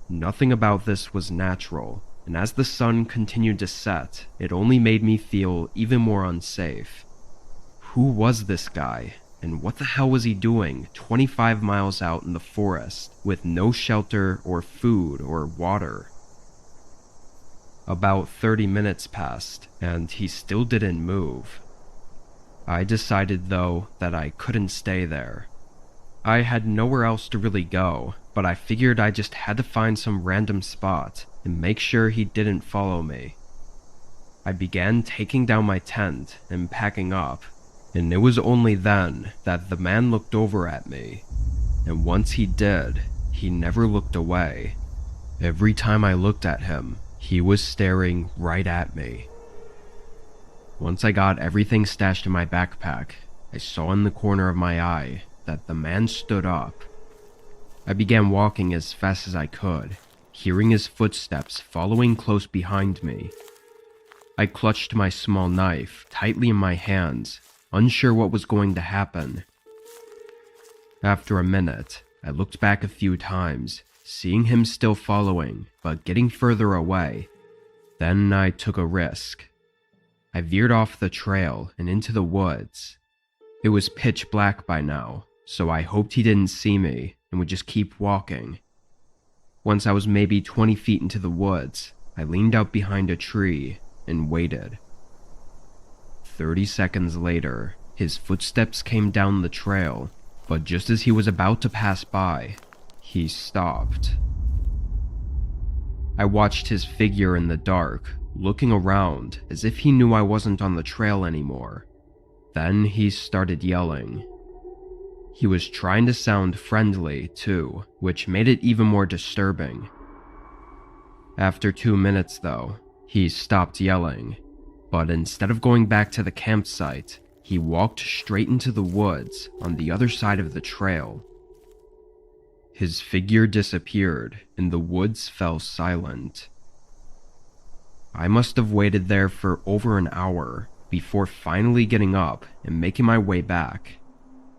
Nothing about this was natural, and as the sun continued to set, it only made me feel even more unsafe. Who was this guy, and what the hell was he doing 25 miles out in the forest with no shelter or food or water? About 30 minutes passed, and he still didn't move. I decided, though, that I couldn't stay there. I had nowhere else to really go, but I figured I just had to find some random spot and make sure he didn't follow me. I began taking down my tent and packing up, and it was only then that the man looked over at me. And once he did, he never looked away. Every time I looked at him, he was staring right at me. Once I got everything stashed in my backpack, I saw in the corner of my eye that the man stood up. I began walking as fast as I could, hearing his footsteps following close behind me. I clutched my small knife tightly in my hands, unsure what was going to happen. After a minute, I looked back a few times, seeing him still following, but getting further away. Then I took a risk. I veered off the trail and into the woods. It was pitch black by now, so I hoped he didn't see me and would just keep walking. Once I was maybe 20 feet into the woods, I leaned out behind a tree and waited. 30 seconds later, his footsteps came down the trail, but just as he was about to pass by, he stopped. I watched his figure in the dark, looking around as if he knew I wasn't on the trail anymore. Then he started yelling. He was trying to sound friendly, too, which made it even more disturbing. After 2 minutes, though, he stopped yelling, but instead of going back to the campsite, he walked straight into the woods on the other side of the trail. His figure disappeared, and the woods fell silent. I must have waited there for over an hour before finally getting up and making my way back.